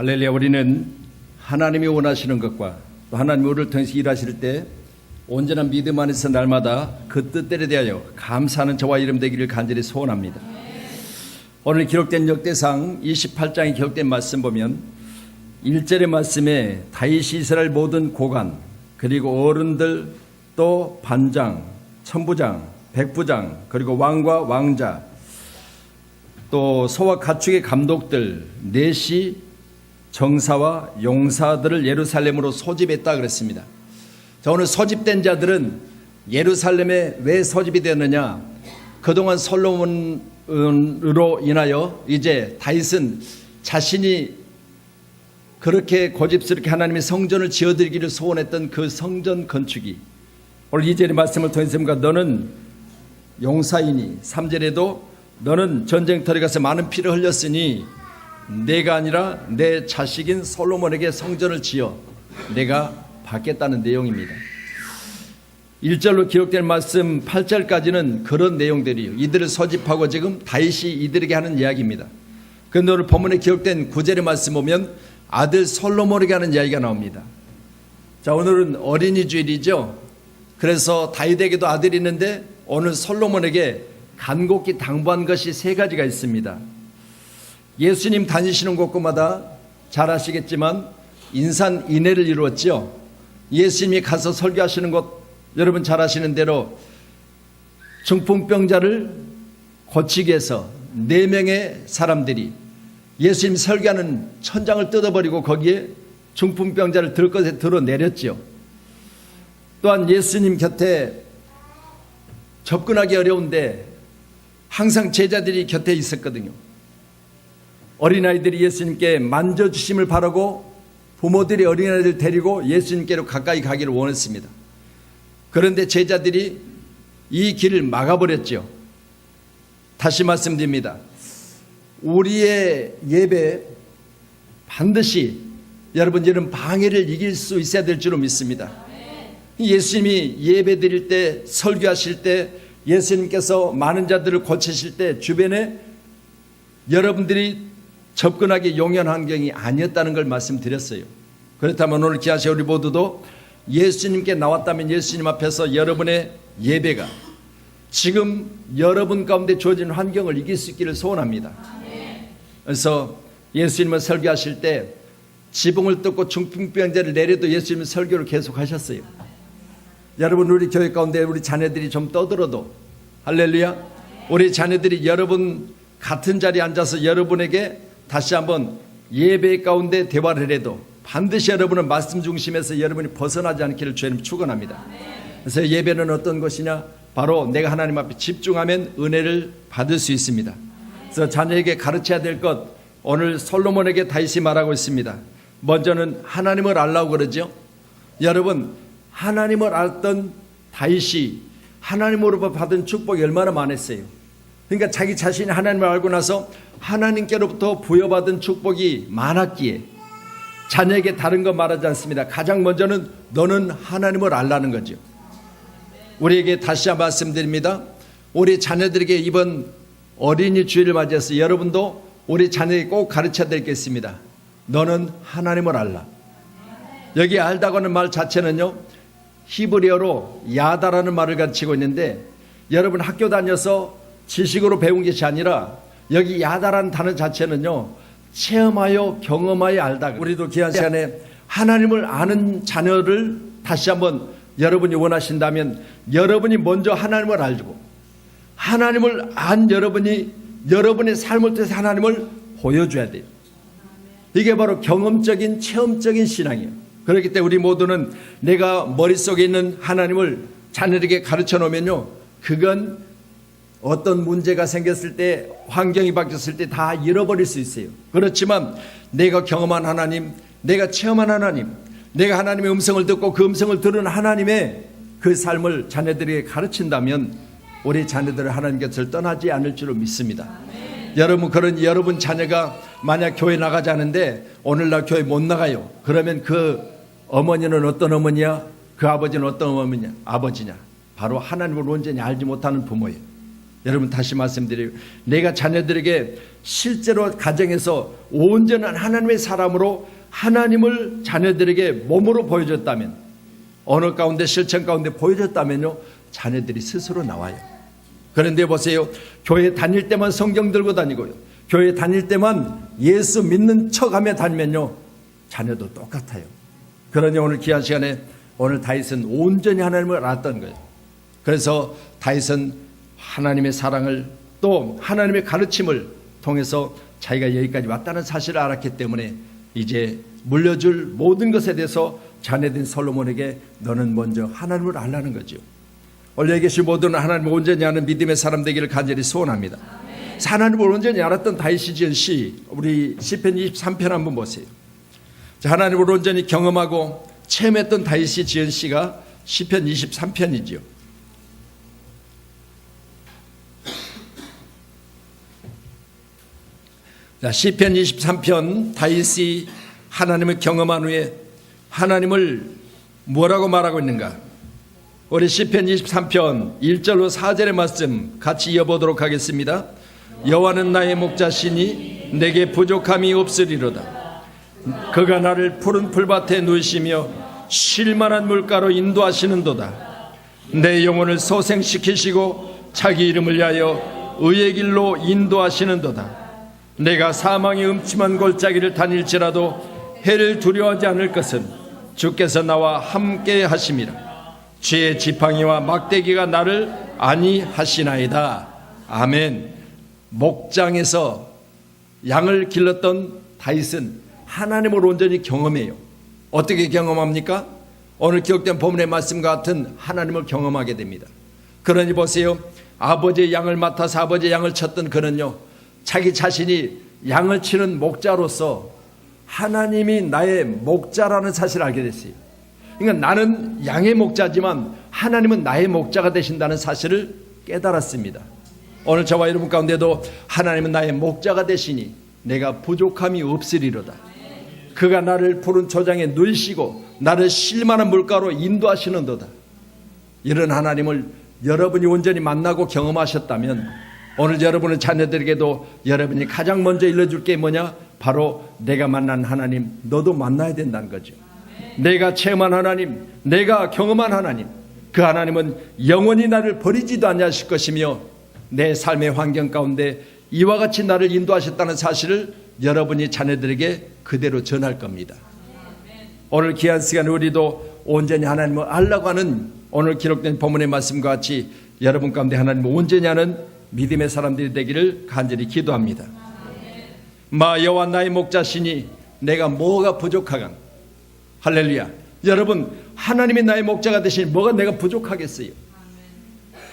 할렐루야. 우리는 하나님이 원하시는 것과 또 하나님이 우리를 통해서 일하실 때 온전한 믿음 안에서 날마다 그 뜻대로 대하여 감사하는 저와 이름 되기를 간절히 소원합니다. 오늘 기록된 역대상 28장에 기록된 말씀 보면 1절의 말씀에 다윗이 이스라엘 모든 고관 그리고 어른들 또 반장, 천부장, 백부장 그리고 왕과 왕자 또 소와 가축의 감독들 내시 정사와 용사들을 예루살렘으로 소집했다 그랬습니다. 자, 오늘 소집된 자들은 예루살렘에 왜 소집이 되었느냐? 그동안 솔로몬으로 인하여 이제 다윗은 자신이 그렇게 고집스럽게 하나님의 성전을 지어드리기를 소원했던 그 성전 건축이 오늘 2절의 말씀을 통해서 너는 용사이니 3절에도 너는 전쟁터에 가서 많은 피를 흘렸으니 내가 아니라 내 자식인 솔로몬에게 성전을 지어 내가 받겠다는 내용입니다. 1절로 기록된 말씀 8절까지는 그런 내용들이에요. 이들을 소집하고 지금 다윗이 이들에게 하는 이야기입니다. 그런데 오늘 본문에 기록된 9절의 말씀 보면 아들 솔로몬에게 하는 이야기가 나옵니다. 자, 오늘은 어린이 주일이죠. 그래서 다윗에게도 아들이 있는데 오늘 솔로몬에게 간곡히 당부한 것이 세 가지가 있습니다. 예수님 다니시는 곳마다 잘 아시겠지만 인산인해를 이루었죠. 예수님이 가서 설교하시는 곳 여러분 잘 아시는 대로 중풍병자를 고치기 위해서 4명의 사람들이 예수님 설교하는 천장을 뜯어버리고 거기에 중풍병자를 들것에 들어내렸죠. 또한 예수님 곁에 접근하기 어려운데 항상 제자들이 곁에 있었거든요. 어린아이들이 예수님께 만져주심을 바라고 부모들이 어린아이들 데리고 예수님께로 가까이 가기를 원했습니다. 그런데 제자들이 이 길을 막아버렸죠. 다시 말씀드립니다. 우리의 예배 반드시 여러분 이런 방해를 이길 수 있어야 될 줄로 믿습니다. 예수님이 예배 드릴 때 설교하실 때 예수님께서 많은 자들을 고치실 때 주변에 여러분들이 접근하기 용이한 환경이 아니었다는 걸 말씀드렸어요. 그렇다면 오늘 귀하신 우리 모두도 예수님께 나왔다면 예수님 앞에서 여러분의 예배가 지금 여러분 가운데 주어진 환경을 이길 수 있기를 소원합니다. 그래서 예수님은 설교하실 때 지붕을 뜯고 중풍병자를 내려도 예수님은 설교를 계속하셨어요. 여러분 우리 교회 가운데 우리 자녀들이 좀 떠들어도 할렐루야, 우리 자녀들이 여러분 같은 자리에 앉아서 여러분에게 다시 한번 예배 가운데 대화를 해도 반드시 여러분은 말씀 중심에서 여러분이 벗어나지 않기를 주님 축원합니다. 그래서 예배는 어떤 것이냐? 바로 내가 하나님 앞에 집중하면 은혜를 받을 수 있습니다. 그래서 자녀에게 가르쳐야 될 것 오늘 솔로몬에게 다윗이 말하고 있습니다. 먼저는 하나님을 알라고 그러죠. 여러분 하나님을 알던 다윗이 하나님으로부터 받은 축복이 얼마나 많았어요. 그러니까 자기 자신이 하나님을 알고 나서 하나님께로부터 부여받은 축복이 많았기에 자녀에게 다른 거 말하지 않습니다. 가장 먼저는 너는 하나님을 알라는 거죠. 우리에게 다시 한번 말씀드립니다. 우리 자녀들에게 이번 어린이 주일을 맞이해서 여러분도 우리 자녀에게 꼭 가르쳐야 될 게 있습니다. 너는 하나님을 알라. 여기 알다고 하는 말 자체는요, 히브리어로 야다라는 말을 가르치고 있는데 여러분 학교 다녀서 지식으로 배운 것이 아니라 여기 야다라는 단어 자체는요, 체험하여 경험하여 알다. 우리도 귀한 시간에 하나님을 아는 자녀를 다시 한번 여러분이 원하신다면 여러분이 먼저 하나님을 알고 하나님을 안 여러분이 여러분의 삶을 통해서 하나님을 보여줘야 돼요. 이게 바로 경험적인 체험적인 신앙이에요. 그렇기 때문에 우리 모두는 내가 머릿속에 있는 하나님을 자녀에게 가르쳐 놓으면요, 그건 어떤 문제가 생겼을 때 환경이 바뀌었을 때 다 잃어버릴 수 있어요. 그렇지만 내가 경험한 하나님, 내가 체험한 하나님, 내가 하나님의 음성을 듣고 그 음성을 들은 하나님의 그 삶을 자녀들에게 가르친다면 우리 자녀들은 하나님 곁을 떠나지 않을 줄로 믿습니다. 여러분 자녀가 만약 교회 나가지 않은데 오늘날 교회 못 나가요. 그러면 그 어머니는 어떤 어머니야? 그 아버지는 어떤 어머니냐? 아버지냐? 바로 하나님을 온전히 알지 못하는 부모예요. 여러분 다시 말씀드려요. 내가 자녀들에게 실제로 가정에서 온전한 하나님의 사람으로 하나님을 자녀들에게 몸으로 보여줬다면, 언어 가운데 실천 가운데 보여줬다면요, 자녀들이 스스로 나와요. 그런데 보세요. 교회 다닐 때만 성경 들고 다니고요, 교회 다닐 때만 예수 믿는 척하며 다니면요, 자녀도 똑같아요. 그러니 오늘 귀한 시간에 오늘 다윗은 온전히 하나님을 알았던 거예요. 그래서 다윗은 하나님의 사랑을 또 하나님의 가르침을 통해서 자기가 여기까지 왔다는 사실을 알았기 때문에 이제 물려줄 모든 것에 대해서 자녀된 솔로몬에게 너는 먼저 하나님을 알라는 거죠. 오늘 여기 계신 모든 하나님을 온전히 아는 믿음의 사람 되기를 간절히 소원합니다. 하나님을 온전히 알았던 다윗이 지은 시, 우리 시편 23편 한번 보세요. 하나님을 온전히 경험하고 체험했던 다윗이 지은 시가 시편 23편이지요. 시편 23편, 다윗이 하나님을 경험한 후에 하나님을 뭐라고 말하고 있는가? 우리 시편 23편 1절로 4절의 말씀 같이 이어보도록 하겠습니다. 여호와는 나의 목자시니 내게 부족함이 없으리로다. 그가 나를 푸른 풀밭에 누이시며 쉴만한 물가로 인도하시는도다. 내 영혼을 소생시키시고 자기 이름을 위하여 의의 길로 인도하시는도다. 내가 사망의 음침한 골짜기를 다닐지라도 해를 두려워하지 않을 것은 주께서 나와 함께 하심이라. 쥐의 지팡이와 막대기가 나를 안위하시나이다. 아멘. 목장에서 양을 길렀던 다윗은 하나님을 온전히 경험해요. 어떻게 경험합니까? 오늘 기록된 본문의 말씀과 같은 하나님을 경험하게 됩니다. 그러니 보세요. 아버지의 양을 맡아서 아버지의 양을 쳤던 그는요, 자기 자신이 양을 치는 목자로서 하나님이 나의 목자라는 사실을 알게 됐어요. 그러니까 나는 양의 목자지만 하나님은 나의 목자가 되신다는 사실을 깨달았습니다. 오늘 저와 여러분 가운데도 하나님은 나의 목자가 되시니 내가 부족함이 없으리로다. 그가 나를 푸른 초장에 누이시고 나를 쉴만한 물가로 인도하시는도다. 이런 하나님을 여러분이 온전히 만나고 경험하셨다면 오늘 여러분의 자녀들에게도 여러분이 가장 먼저 일러줄 게 뭐냐? 바로 내가 만난 하나님, 너도 만나야 된다는 거죠. 내가 체험한 하나님, 내가 경험한 하나님, 그 하나님은 영원히 나를 버리지도 않으실 것이며 내 삶의 환경 가운데 이와 같이 나를 인도하셨다는 사실을 여러분이 자녀들에게 그대로 전할 겁니다. 오늘 귀한 시간에 우리도 온전히 하나님을 알라고 하는 오늘 기록된 본문의 말씀과 같이 여러분 가운데 하나님을 온전히 아는 믿음의 사람들이 되기를 간절히 기도합니다. 마 여호와 나의 목자시니 내가 뭐가 부족하간? 할렐루야. 여러분, 하나님이 나의 목자가 되시니 뭐가 내가 부족하겠어요?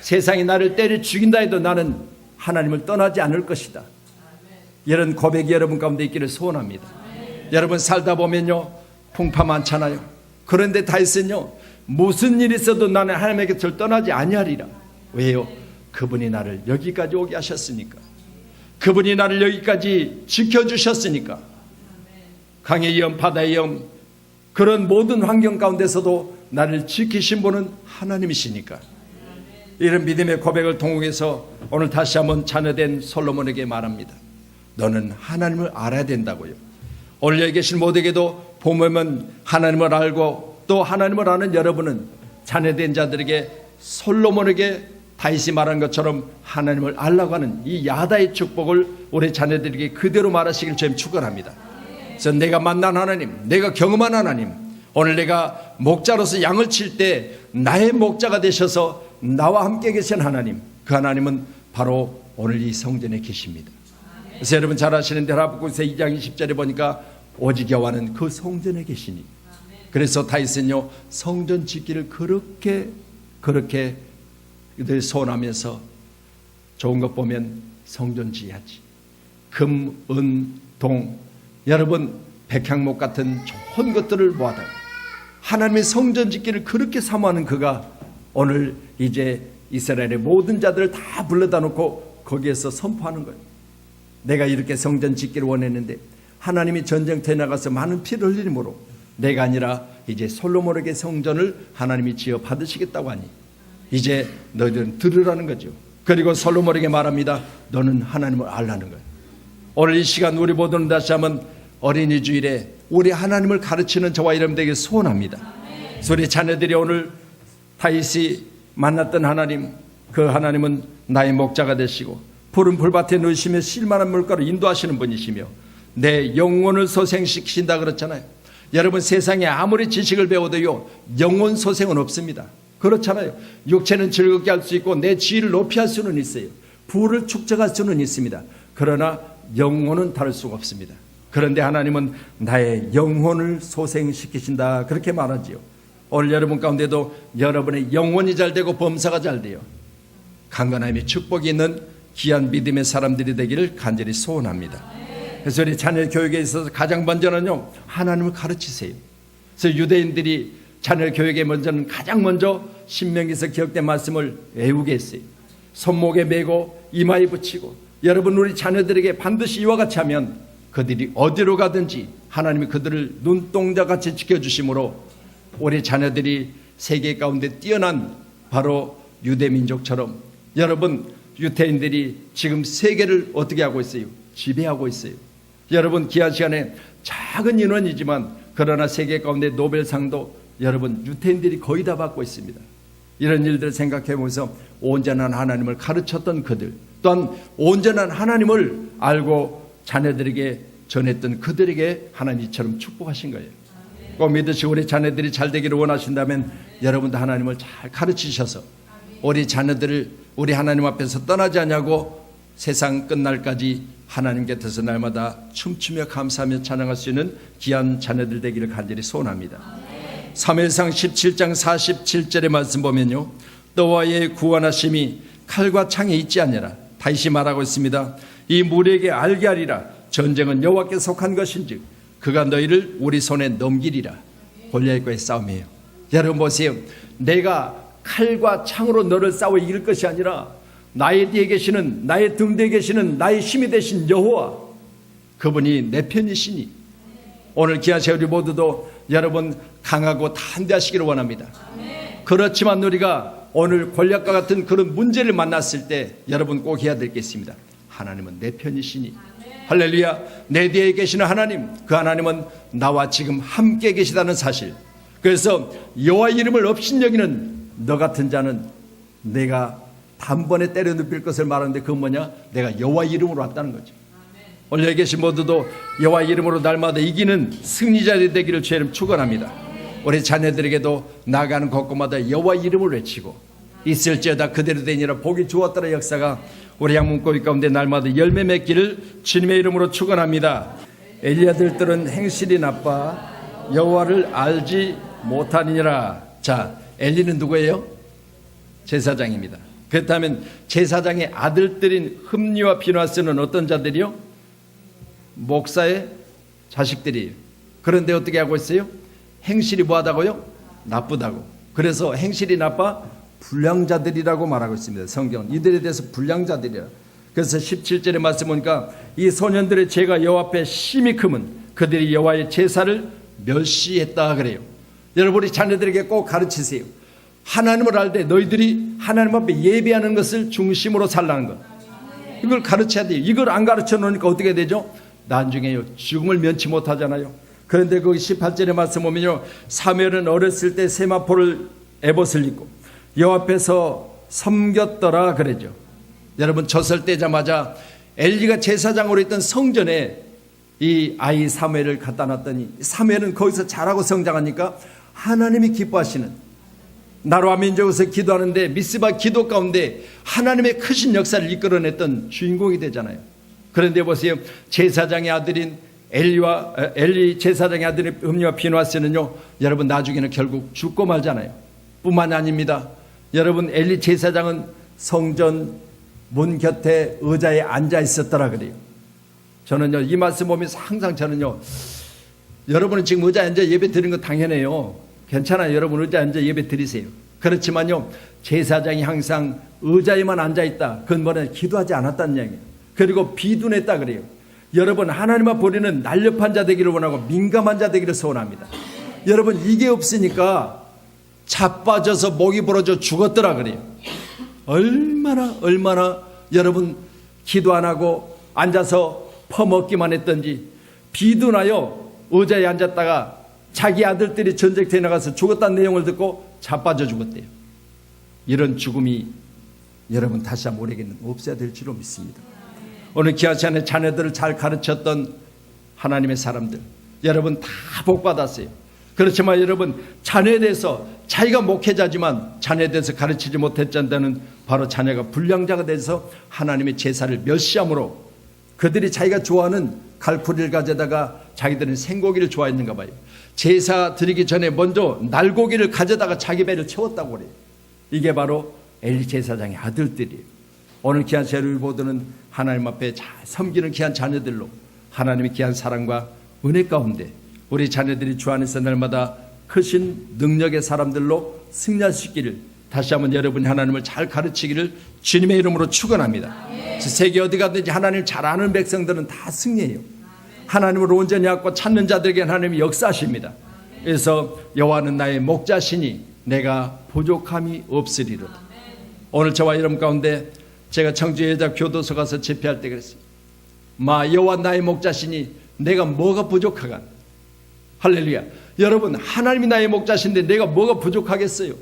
세상이 나를 때려 죽인다 해도 나는 하나님을 떠나지 않을 것이다. 이런 고백이 여러분 가운데 있기를 소원합니다. 여러분 살다 보면요, 풍파 많잖아요. 그런데 다윗은요, 무슨 일이 있어도 나는 하나님의 곁을 떠나지 아니하리라. 왜요? 그분이 나를 여기까지 오게 하셨으니까. 그분이 나를 여기까지 지켜주셨으니까. 강의 위험, 바다의 위험, 그런 모든 환경 가운데서도 나를 지키신 분은 하나님이시니까. 이런 믿음의 고백을 통해서 오늘 다시 한번 자녀된 솔로몬에게 말합니다. 너는 하나님을 알아야 된다고요. 오늘 여기 계신 모두에게도 보면 하나님을 알고 또 하나님을 아는 여러분은 자녀된 자들에게 솔로몬에게 다윗이 말한 것처럼 하나님을 알라고 하는 이 야다의 축복을 우리 자녀들에게 그대로 말하시길 저는 축원합니다. 그래서 내가 만난 하나님, 내가 경험한 하나님, 오늘 내가 목자로서 양을 칠 때 나의 목자가 되셔서 나와 함께 계신 하나님, 그 하나님은 바로 오늘 이 성전에 계십니다. 그래서 여러분 잘 아시는 대로 하박국서 2장 20절에 보니까 오직 여호와는 그 성전에 계시니, 그래서 다윗은요 성전 짓기를 그렇게 늘 소원하면서 좋은 것 보면 성전 지어야지. 금, 은, 동, 여러분 백향목 같은 좋은 것들을 모아다가 하나님의 성전 짓기를 그렇게 사모하는 그가 오늘 이제 이스라엘의 모든 자들을 다 불러다 놓고 거기에서 선포하는 거예요. 내가 이렇게 성전 짓기를 원했는데 하나님이 전쟁터에 나가서 많은 피를 흘리므로 내가 아니라 이제 솔로몬에게 성전을 하나님이 지어 받으시겠다고 하니 이제 너희들은 들으라는 거죠. 그리고 솔로몬에게 말합니다. 너는 하나님을 알라는 거예요. 오늘 이 시간 우리 모두는 다시 한번 어린이 주일에 우리 하나님을 가르치는 저와 여러분 되길 소원합니다. 그래서 우리 자녀들이 오늘 다윗이 만났던 하나님, 그 하나님은 나의 목자가 되시고 푸른 풀밭에 누우시며 실만한 물가로 인도하시는 분이시며 내 영혼을 소생시키신다 그렇잖아요. 여러분, 세상에 아무리 지식을 배워도요 영혼 소생은 없습니다. 그렇잖아요. 육체는 즐겁게 할 수 있고 내 지위를 높이 할 수는 있어요. 부를 축적할 수는 있습니다. 그러나 영혼은 다를 수가 없습니다. 그런데 하나님은 나의 영혼을 소생시키신다 그렇게 말하지요. 오늘 여러분 가운데도 여러분의 영혼이 잘 되고 범사가 잘 돼요. 강건함이 축복이 있는 귀한 믿음의 사람들이 되기를 간절히 소원합니다. 그래서 우리 자녀 교육에 있어서 가장 먼저는요 하나님을 가르치세요. 그래서 유대인들이 자녀 교육에 먼저는 가장 먼저 신명기에서 기록된 말씀을 외우게 했어요. 손목에 메고 이마에 붙이고, 여러분 우리 자녀들에게 반드시 이와 같이 하면 그들이 어디로 가든지 하나님이 그들을 눈동자같이 지켜주심으로 우리 자녀들이 세계 가운데 뛰어난 바로 유대민족처럼, 여러분 유태인들이 지금 세계를 어떻게 하고 있어요? 지배하고 있어요. 여러분 귀한 시간에 작은 인원이지만 그러나 세계 가운데 노벨상도 여러분 유태인들이 거의 다 받고 있습니다. 이런 일들을 생각해 보면서 온전한 하나님을 가르쳤던 그들, 또한 온전한 하나님을 알고 자녀들에게 전했던 그들에게 하나님 이처럼 축복하신 거예요. 꼭 믿으시고 우리 자녀들이 잘 되기를 원하신다면 여러분도 하나님을 잘 가르치셔서 우리 자녀들을 우리 하나님 앞에서 떠나지 않냐고 세상 끝날까지 하나님 곁에서 날마다 춤추며 감사하며 찬양할 수 있는 귀한 자녀들 되기를 간절히 소원합니다. 사무엘상 17장 47절의 말씀 보면요, 너와의 구원하심이 칼과 창에 있지 않느라. 다시 말하고 있습니다. 이 무리에게 알게 하리라. 전쟁은 여호와께 속한 것인즉 그가 너희를 우리 손에 넘기리라. 골리앗과의 싸움이에요. 여러분 보세요. 내가 칼과 창으로 너를 싸워 이길 것이 아니라 나의 뒤에 계시는, 나의 등 뒤에 계시는 나의 힘이 되신 여호와, 그분이 내 편이시니 오늘 귀한 우리 모두도 여러분 강하고 담대하시기를 원합니다. 그렇지만 우리가 오늘 골리앗과 같은 그런 문제를 만났을 때 여러분 꼭 해야 될 게 있습니다. 하나님은 내 편이시니, 할렐루야, 내 뒤에 계시는 하나님, 그 하나님은 나와 지금 함께 계시다는 사실. 그래서 여호와 이름을 업신여기는 너 같은 자는 내가 단번에 때려 눕힐 것을 말하는데 그건 뭐냐? 내가 여호와 이름으로 왔다는 거죠. 오늘 여기 계신 모두도 여호와 이름으로 날마다 이기는 승리자들이 되기를 주의 이름 축원합니다. 우리 자녀들에게도 나가는 곳곳마다 여호와 이름을 외치고 있을지어다 그대로 되니라 복이 주었더라 역사가 우리 양문고비 가운데 날마다 열매 맺기를 주님의 이름으로 축원합니다. 엘리 아들들은 행실이 나빠 여호와를 알지 못하니라. 자, 엘리는 누구예요? 제사장입니다. 그렇다면 제사장의 아들들인 흠니와 비나스는 어떤 자들이요? 목사의 자식들이에요. 그런데 어떻게 하고 있어요? 행실이 뭐하다고요? 나쁘다고. 그래서 행실이 나빠 불량자들이라고 말하고 있습니다. 성경은 이들에 대해서 불량자들이라. 그래서 17절의 말씀 보니까 이 소년들의 죄가 여호와 앞에 심히 크면 그들이 여호와의 제사를 멸시했다 그래요. 여러분 우리 자녀들에게 꼭 가르치세요. 하나님을 알 때 너희들이 하나님 앞에 예배하는 것을 중심으로 살라는 것, 이걸 가르쳐야 돼요. 이걸 안 가르쳐 놓으니까 어떻게 되죠? 나중에 죽음을 면치 못하잖아요. 그런데 거기 18절의 말씀 보면요, 사무엘은 어렸을 때 세마포를 에봇을 입고 여호와 앞에서 섬겼더라 그러죠. 여러분 젖을 떼자마자 엘리가 제사장으로 있던 성전에 이 아이 사무엘을 갖다 놨더니 사무엘은 거기서 자라고 성장하니까 하나님이 기뻐하시는, 나라와 민족에서 기도하는데 미스바 기도 가운데 하나님의 크신 역사를 이끌어냈던 주인공이 되잖아요. 그런데 보세요, 제사장의 아들인 엘리 제사장의 아들인 흠니와 비나스는요, 여러분 나중에는 결국 죽고 말잖아요. 뿐만이 아닙니다. 여러분 엘리 제사장은 성전 문 곁에 의자에 앉아 있었더라 그래요. 저는요 이 말씀 보면서 항상 저는요, 여러분은 지금 의자에 앉아 예배 드리는 거 당연해요. 괜찮아요. 여러분 의자에 앉아 예배 드리세요. 그렇지만요, 제사장이 항상 의자에만 앉아 있다, 그건 뭐냐? 기도하지 않았다는 얘기예요. 그리고 비둔했다 그래요. 여러분 하나님 앞 보리는 날렵한 자 되기를 원하고 민감한 자 되기를 소원합니다. 여러분 이게 없으니까 자빠져서 목이 부러져 죽었더라 그래요. 얼마나 여러분 기도 안 하고 앉아서 퍼먹기만 했던지, 비도 나요. 의자에 앉았다가 자기 아들들이 전쟁터에 나가서 죽었다는 내용을 듣고 자빠져 죽었대요. 이런 죽음이 여러분 다시 한번 우리에게는 없어야 될 줄로 믿습니다. 오늘 귀한 시간에 자녀들을 잘 가르쳤던 하나님의 사람들, 여러분 다 복 받았어요. 그렇지만 여러분, 자녀에 대해서 자기가 목회자지만 자녀에 대해서 가르치지 못했다는 바로 자녀가 불량자가 돼서 하나님의 제사를 멸시함으로 그들이 자기가 좋아하는 갈풀이를 가져다가 자기들은 생고기를 좋아했는가 봐요. 제사 드리기 전에 먼저 날고기를 가져다가 자기 배를 채웠다고 그래요. 이게 바로 엘리 제사장의 아들들이에요. 오늘 귀한 세례를 보드는 하나님 앞에 잘 섬기는 귀한 자녀들로 하나님의 귀한 사랑과 은혜 가운데 우리 자녀들이 주 안에서 날마다 크신 능력의 사람들로 승리할 수 있기를 다시 한번 여러분이 하나님을 잘 가르치기를 주님의 이름으로 축원합니다. 세계 어디 가든지 하나님 잘 아는 백성들은 다 승리해요. 하나님을 온전히 갖고 찾는 자들에게 하나님이 역사하십니다. 그래서 여호와는 나의 목자시니 내가 부족함이 없으리로다. 오늘 저와 여러분 가운데 제가 청주 여자 교도소 가서 집회할 때 그랬어요. 여호와 나의 목자시니 내가 뭐가 부족하간. 할렐루야. 여러분, 하나님이 나의 목자신데 내가 뭐가 부족하겠어요?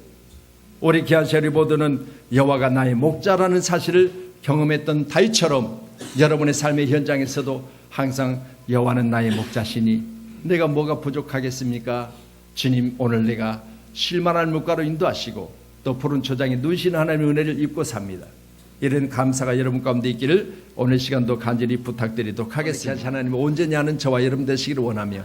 우리 귀한 셰리보드는 여호와가 나의 목자라는 사실을 경험했던 다윗처럼 여러분의 삶의 현장에서도 항상 여호와는 나의 목자시니 내가 뭐가 부족하겠습니까? 주님, 오늘 내가 쉴만한 물가로 인도하시고 또 푸른 초장에 누시는 하나님의 은혜를 입고 삽니다. 이런 감사가 여러분 가운데 있기를 오늘 시간도 간절히 부탁드리도록 하겠습니다. 하나님을 온전히 아는 저와 여러분 되시기를 원하며,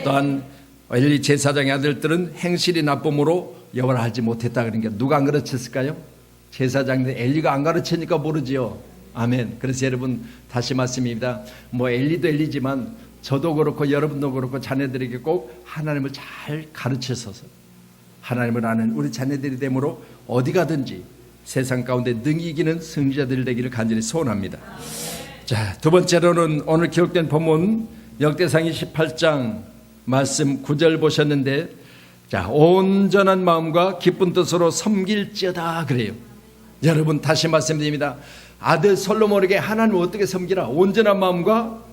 또한 엘리 제사장의 아들들은 행실이 나쁨으로 여호와를 알지 못했다. 그러니까 누가 안 가르쳤을까요? 제사장들 엘리가 안 가르치니까 모르지요. 아멘. 그래서 여러분 다시 말씀입니다. 엘리도 엘리지만 저도 그렇고 여러분도 그렇고 자녀들에게 꼭 하나님을 잘 가르쳐서서 하나님을 아는 우리 자녀들이 되므로 어디 가든지 세상 가운데 능히 이기는 승리자들이 되기를 간절히 소원합니다. 자, 두 번째로는 오늘 기록된 본문 역대상 28장 말씀 9절 보셨는데, 자, 온전한 마음과 기쁜 뜻으로 섬길지어다 그래요. 여러분 다시 말씀드립니다. 아들 솔로몬에게 하나님을 어떻게 섬기라? 온전한 마음과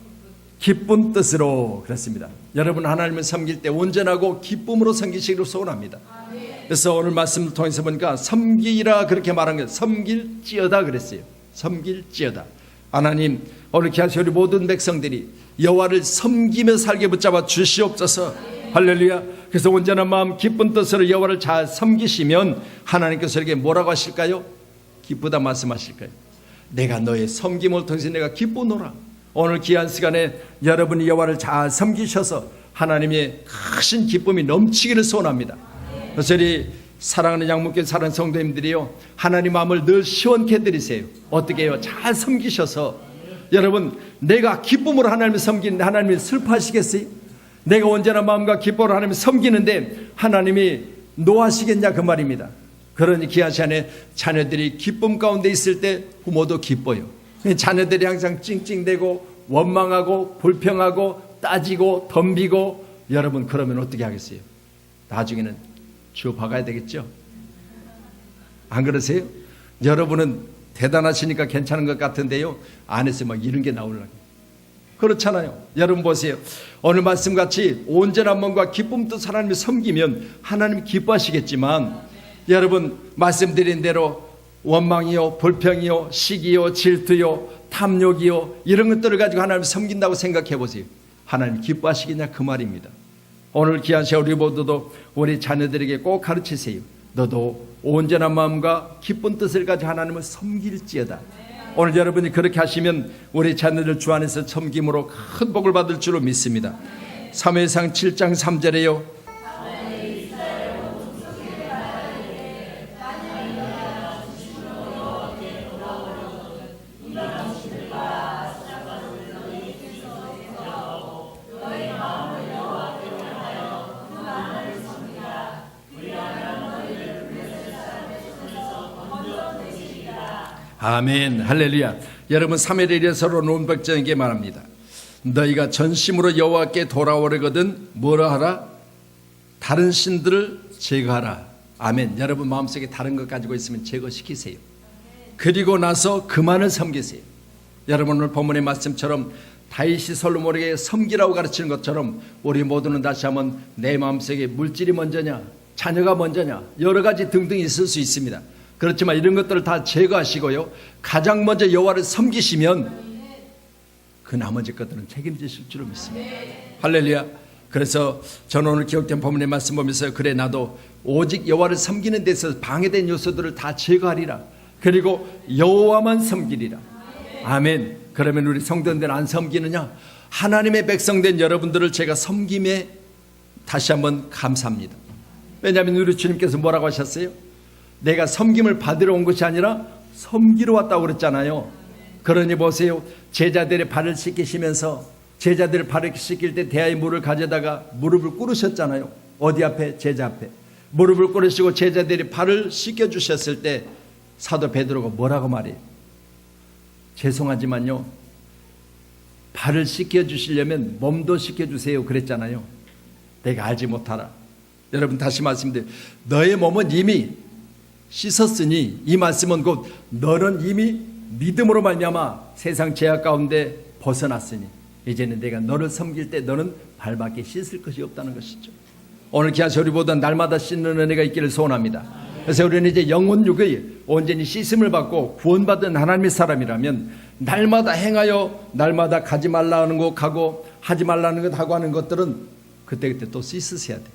기쁜 뜻으로 그랬습니다. 여러분 하나님을 섬길 때 온전하고 기쁨으로 섬기시기를 소원합니다. 그래서 오늘 말씀을 통해서 보니까 섬기라 그렇게 말한 거예요. 섬길지어다 그랬어요. 섬길지어다. 하나님, 오늘 귀한 우리 모든 백성들이 여호와를 섬기며 살게 붙잡아 주시옵소서. 할렐루야. 그래서 온전한 마음 기쁜 뜻으로 여호와를 잘 섬기시면 하나님께서 이렇게 뭐라고 하실까요? 기쁘다 말씀하실까요? 내가 너의 섬김을 통해서 내가 기쁘노라. 오늘 귀한 시간에 여러분이 여호와를 잘 섬기셔서 하나님의 크신 기쁨이 넘치기를 소원합니다. 그래서 우리 사랑하는 양목교회 사랑하는 성도님들이요, 하나님 마음을 늘 시원케 해드리세요. 어떻게 해요? 잘 섬기셔서. 여러분, 내가 기쁨으로 하나님을 섬기는데 하나님이 슬퍼하시겠어요? 내가 온전한 마음과 기쁨으로 하나님을 섬기는데 하나님이 노하시겠냐 그 말입니다. 그러니 귀한 시간에 자녀들이 기쁨 가운데 있을 때 부모도 기뻐요. 자녀들이 항상 찡찡대고 원망하고 불평하고 따지고 덤비고, 여러분 그러면 어떻게 하겠어요? 나중에는 주 박아야 되겠죠? 안 그러세요? 여러분은 대단하시니까 괜찮은 것 같은데요, 안에서 막 이런 게 나오려고. 그렇잖아요. 여러분 보세요. 오늘 말씀같이 온전한 마음과 기쁨 뜻 하나님을 섬기면 하나님이 기뻐하시겠지만, 여러분 말씀드린 대로 원망이요, 불평이요, 시기요, 질투요, 탐욕이요, 이런 것들을 가지고 하나님을 섬긴다고 생각해 보세요. 하나님이 기뻐하시겠냐 그 말입니다. 오늘 귀한 시간 우리 모두도 우리 자녀들에게 꼭 가르치세요. 너도 온전한 마음과 기쁜 뜻을 가지고 하나님을 섬길지어다. 오늘 여러분이 그렇게 하시면 우리 자녀들 주 안에서 섬김으로 큰 복을 받을 줄로 믿습니다. 사무엘상 7장 3절에요. 아멘. 할렐루야. 여러분 사무엘에서로 놓은 백성에게 말합니다. 너희가 전심으로 여호와께 돌아오려거든 뭐라 하라? 다른 신들을 제거하라. 아멘. 여러분 마음속에 다른 것 가지고 있으면 제거시키세요. 그리고 나서 그만을 섬기세요. 여러분 오늘 본문의 말씀처럼 다윗이 솔로몬에게 섬기라고 가르치는 것처럼 우리 모두는 다시 한번 내 마음속에 물질이 먼저냐 자녀가 먼저냐 여러 가지 등등 있을 수 있습니다. 그렇지만 이런 것들을 다 제거하시고요, 가장 먼저 여호와를 섬기시면 그 나머지 것들은 책임지실 줄로 믿습니다. 할렐루야. 그래서 저는 오늘 기록된 본문의 말씀 보면서 그래 나도 오직 여호와를 섬기는 데서 방해된 요소들을 다 제거하리라. 그리고 여호와만 섬기리라. 아멘. 그러면 우리 성도들 안 섬기느냐? 하나님의 백성된 여러분들을 제가 섬김에 다시 한번 감사합니다. 왜냐하면 우리 주님께서 뭐라고 하셨어요? 내가 섬김을 받으러 온 것이 아니라 섬기러 왔다고 그랬잖아요. 그러니 보세요, 제자들의 발을 씻기시면서 제자들의 발을 씻길 때 대야의 물을 가져다가 무릎을 꿇으셨잖아요. 어디 앞에? 제자 앞에 무릎을 꿇으시고 제자들이 발을 씻겨주셨을 때 사도 베드로가 뭐라고 말해요? 죄송하지만요, 발을 씻겨주시려면 몸도 씻겨주세요 그랬잖아요. 내가 알지 못하라. 여러분 다시 말씀드려요. 너의 몸은 이미 씻었으니, 이 말씀은 곧 너는 이미 믿음으로 말미암아 세상 죄악 가운데 벗어났으니 이제는 내가 너를 섬길 때 너는 발밖에 씻을 것이 없다는 것이죠. 오늘 귀하신 우리 모두 날마다 씻는 은혜가 있기를 소원합니다. 그래서 우리는 이제 영혼육의 온전히 씻음을 받고 구원받은 하나님의 사람이라면 날마다 행하여 날마다 가지 말라는 것 가고 하지 말라는 것 하고 하는 것들은 그때그때 또 씻으셔야 돼요.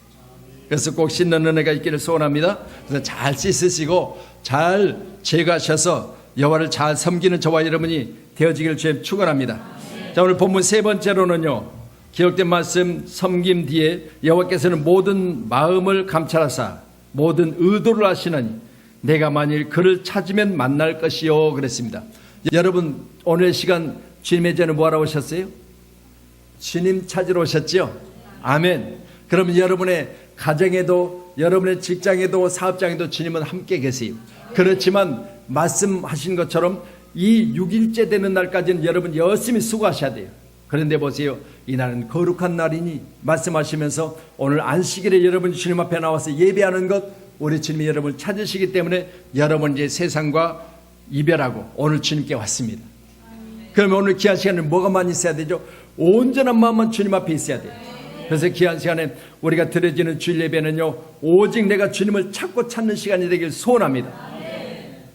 그래서 꼭 씻는 은혜가 있기를 소원합니다. 그래서 잘 씻으시고 잘 제거하셔서 여호와를 잘 섬기는 저와 여러분이 되어지기를 주님 축원합니다. 자, 오늘 본문 세 번째로는요, 기록된 말씀 섬김 뒤에 여호와께서는 모든 마음을 감찰하사 모든 의도를 아시나니 내가 만일 그를 찾으면 만날 것이요 그랬습니다. 여러분 오늘 시간 주님의 전에 뭐하러 오셨어요? 주님 찾으러 오셨죠? 아멘. 그러면 여러분의 가정에도 여러분의 직장에도 사업장에도 주님은 함께 계세요. 그렇지만 말씀하신 것처럼 이 6일째 되는 날까지는 여러분 열심히 수고하셔야 돼요. 그런데 보세요, 이날은 거룩한 날이니 말씀하시면서 오늘 안식일에 여러분이 주님 앞에 나와서 예배하는 것, 우리 주님이 여러분을 찾으시기 때문에 여러분 이제 세상과 이별하고 오늘 주님께 왔습니다. 그러면 오늘 귀한 시간에 뭐가 많이 있어야 되죠? 온전한 마음만 주님 앞에 있어야 돼요. 그래서 귀한 시간에 우리가 드려지는 주일 예배는요, 오직 내가 주님을 찾고 찾는 시간이 되길 소원합니다.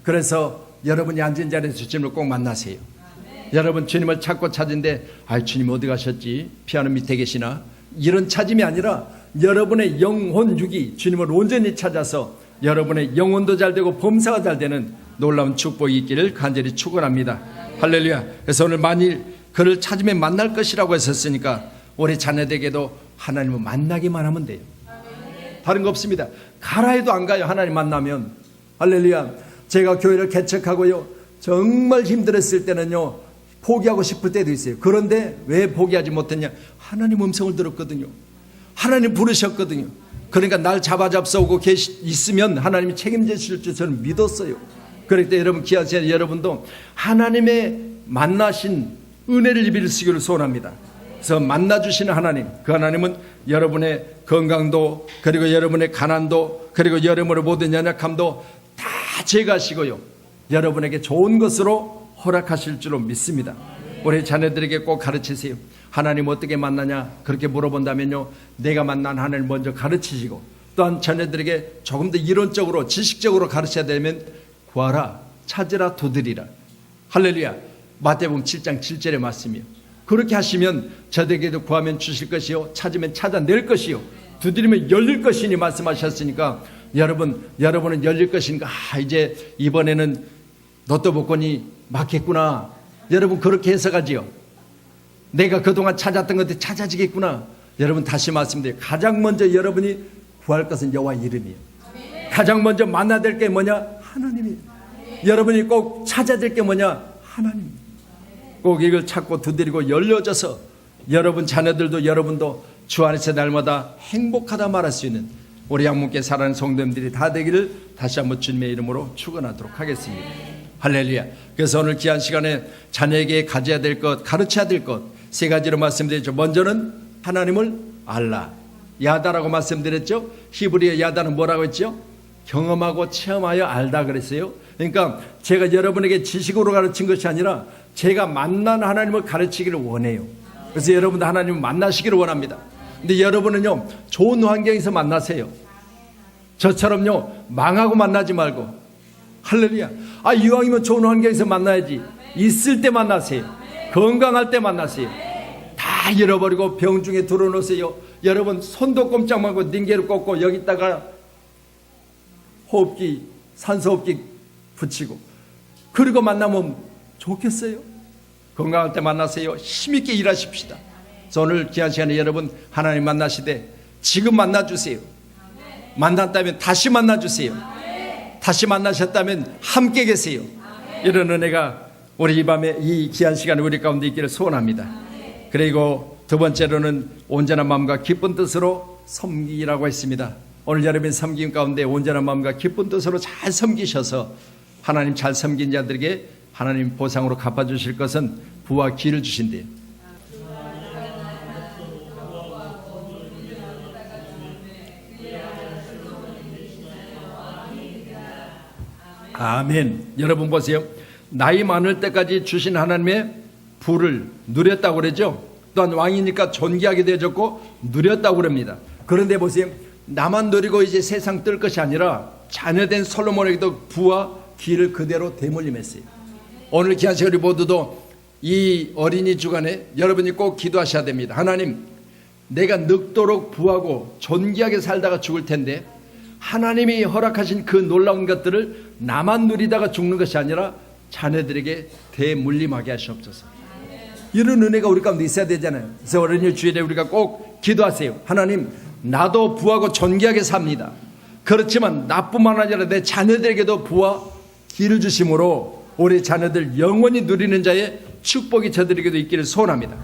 그래서 여러분이 앉은 자리에서 주님을 꼭 만나세요. 여러분 주님을 찾고 찾은데 주님 어디 가셨지? 피아노 밑에 계시나? 이런 찾음이 아니라 여러분의 영혼 육이 주님을 온전히 찾아서 여러분의 영혼도 잘 되고 범사가 잘 되는 놀라운 축복이 있기를 간절히 축원합니다. 할렐루야. 그래서 오늘 만일 그를 찾으면 만날 것이라고 했었으니까 우리 자녀들에게도 하나님을 만나기만 하면 돼요. 다른 거 없습니다. 가라 해도 안 가요. 하나님 만나면. 할렐루야. 제가 교회를 개척하고요, 정말 힘들었을 때는요 포기하고 싶을 때도 있어요. 그런데 왜 포기하지 못했냐? 하나님 음성을 들었거든요. 하나님 부르셨거든요. 그러니까 날 잡아잡서오고 있으면 하나님이 책임지실 줄 저는 믿었어요. 그럴 때 여러분 기하세요. 여러분도 하나님의 만나신 은혜를 입으시기를 소원합니다. 그래서 만나주시는 하나님, 그 하나님은 여러분의 건강도 그리고 여러분의 가난도 그리고 여러분의 모든 연약함도 다 제거하시고요, 여러분에게 좋은 것으로 허락하실 줄로 믿습니다. 우리 자녀들에게 꼭 가르치세요. 하나님 어떻게 만나냐 그렇게 물어본다면요, 내가 만난 하나님 먼저 가르치시고, 또한 자녀들에게 조금 더 이론적으로 지식적으로 가르쳐야 되면 구하라, 찾으라, 두드리라. 할렐루야. 마태복음 7장 7절의 말씀이요. 그렇게 하시면 저에게도 구하면 주실 것이요, 찾으면 찾아낼 것이요, 두드리면 열릴 것이니 말씀하셨으니까 여러분은 열릴 것인가? 이제 이번에는 로또 복권이 맞겠구나. 여러분 그렇게 해석하지요. 내가 그동안 찾았던 것들이 찾아지겠구나. 여러분 다시 말씀드려요. 가장 먼저 여러분이 구할 것은 여호와 이름이에요. 가장 먼저 만나야 될 게 뭐냐? 하나님이에요. 여러분이 꼭 찾아야 될 게 뭐냐? 하나님. 꼭 이걸 찾고 두드리고 열려져서 여러분 자녀들도 여러분도 주 안에서 날마다 행복하다 말할 수 있는 우리 양문께 사랑하는 성도님들이 다 되기를 다시 한번 주님의 이름으로 축원하도록 하겠습니다. 할렐루야. 그래서 오늘 귀한 시간에 자녀에게 가져야 될 것, 가르쳐야 될 것 세 가지로 말씀드렸죠. 먼저는 하나님을 알라. 야다라고 말씀드렸죠. 히브리어 야다는 뭐라고 했죠? 경험하고 체험하여 알다 그랬어요. 그러니까 제가 여러분에게 지식으로 가르친 것이 아니라 제가 만난 하나님을 가르치기를 원해요. 그래서 여러분도 하나님을 만나시기를 원합니다. 근데 여러분은요, 좋은 환경에서 만나세요. 저처럼요, 망하고 만나지 말고. 할렐루야. 이왕이면 좋은 환경에서 만나야지. 있을 때 만나세요. 건강할 때 만나세요. 다 잃어버리고 병중에 들어놓으세요. 여러분 손도 꼼짝 말고 닌게를 꽂고 여기다가 호흡기, 산소호흡기 붙이고 그리고 만나면 좋겠어요. 건강할 때 만나세요. 힘있게 일하십시다. 그래서 오늘 귀한 시간에 여러분 하나님 만나시되 지금 만나주세요. 만났다면 다시 만나주세요. 다시 만나셨다면 함께 계세요. 이런 은혜가 우리 이 밤에 이 귀한 시간에 우리 가운데 있기를 소원합니다. 그리고 두 번째로는 온전한 마음과 기쁜 뜻으로 섬기라고 했습니다. 오늘 여러분 섬김 가운데 온전한 마음과 기쁜 뜻으로 잘 섬기셔서 하나님 잘 섬긴 자들에게 하나님 보상으로 갚아주실 것은 부와 기를 주신대요. 아멘. 여러분 보세요. 나이 많을 때까지 주신 하나님의 부를 누렸다고 그러죠. 또한 왕이니까 존귀하게 되어졌고 누렸다고 그럽니다. 그런데 보세요. 나만 누리고 이제 세상 뜰 것이 아니라 자녀된 솔로몬에게도 부와 기를 그대로 대물림했어요. 오늘 귀한 시간 우리 모두도 이 어린이 주간에 여러분이 꼭 기도하셔야 됩니다. 하나님, 내가 늙도록 부하고 존귀하게 살다가 죽을 텐데 하나님이 허락하신 그 놀라운 것들을 나만 누리다가 죽는 것이 아니라 자녀들에게 대물림하게 하시옵소서. 이런 은혜가 우리 가운데 있어야 되잖아요. 그래서 어린이 주일에 우리가 꼭 기도하세요. 하나님, 나도 부하고 존귀하게 삽니다. 그렇지만 나뿐만 아니라 내 자녀들에게도 부와 기를 주심으로 우리 자녀들 영원히 누리는 자의 축복이 저들에게도 있기를 소원합니다.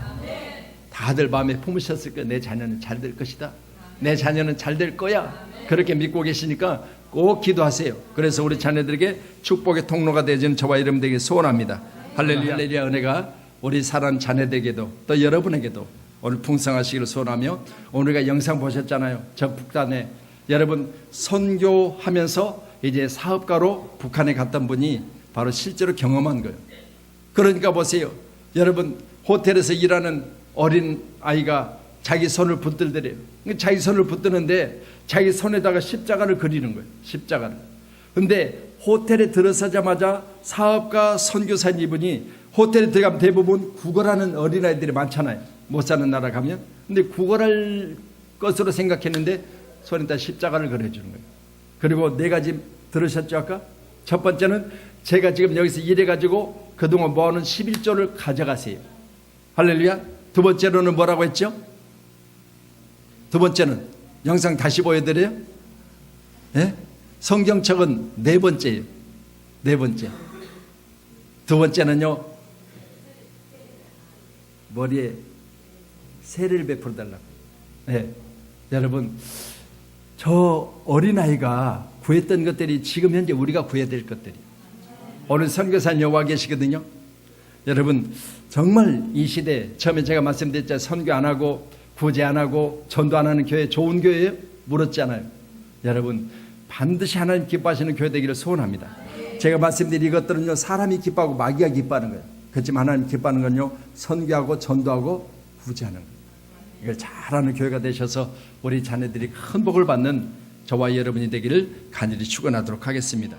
다들 마음에 품으셨을 거예요. 내 자녀는 잘 될 것이다. 내 자녀는 잘 될 거야. 그렇게 믿고 계시니까 꼭 기도하세요. 그래서 우리 자녀들에게 축복의 통로가 되어주는 저와 여러분들에게 소원합니다. 할렐루야. 할렐루야 은혜가 우리 사랑하는 자녀들에게도 또 여러분에게도 오늘 풍성하시기를 소원하며, 오늘 우리가 영상 보셨잖아요. 저 북한에 여러분 선교하면서 이제 사업가로 북한에 갔던 분이 바로 실제로 경험한 거예요. 그러니까 보세요. 여러분 호텔에서 일하는 어린 아이가 자기 손을 붙들더래요. 자기 손을 붙드는데 자기 손에다가 십자가를 그리는 거예요. 십자가를. 근데 호텔에 들어서자마자 사업가 선교사님 이분이 호텔에 들어가면 대부분 구걸하는 어린아이들이 많잖아요. 못 사는 나라 가면. 근데 구걸할 것으로 생각했는데 손에다 십자가를 그려주는 거예요. 그리고 네 가지 들으셨죠 아까? 첫 번째는 제가 지금 여기서 일해가지고 그동안 모아놓은 11조를 가져가세요. 할렐루야. 두 번째로는 뭐라고 했죠? 두 번째는 영상 다시 보여드려요? 네? 성경책은 네 번째예요. 네 번째. 두 번째는요, 머리에 세례를 베풀어 달라고. 네. 여러분, 저 어린아이가 구했던 것들이 지금 현재 우리가 구해야 될 것들이. 오늘 선교사님 여와 계시거든요. 여러분, 정말 이 시대, 처음에 제가 말씀드렸잖아요. 선교 안 하고 구제 안 하고 전도 안 하는 교회 좋은 교회예요? 물었잖아요. 여러분, 반드시 하나님 기뻐하시는 교회 되기를 소원합니다. 제가 말씀드린 이것들은요, 사람이 기뻐하고 마귀가 기뻐하는 거예요. 그렇지만 하나님 기뻐하는 건요, 선교하고 전도하고 구제하는 거예요. 이걸 잘하는 교회가 되셔서 우리 자녀들이 큰 복을 받는 저와 여러분이 되기를 간절히 축원하도록 하겠습니다.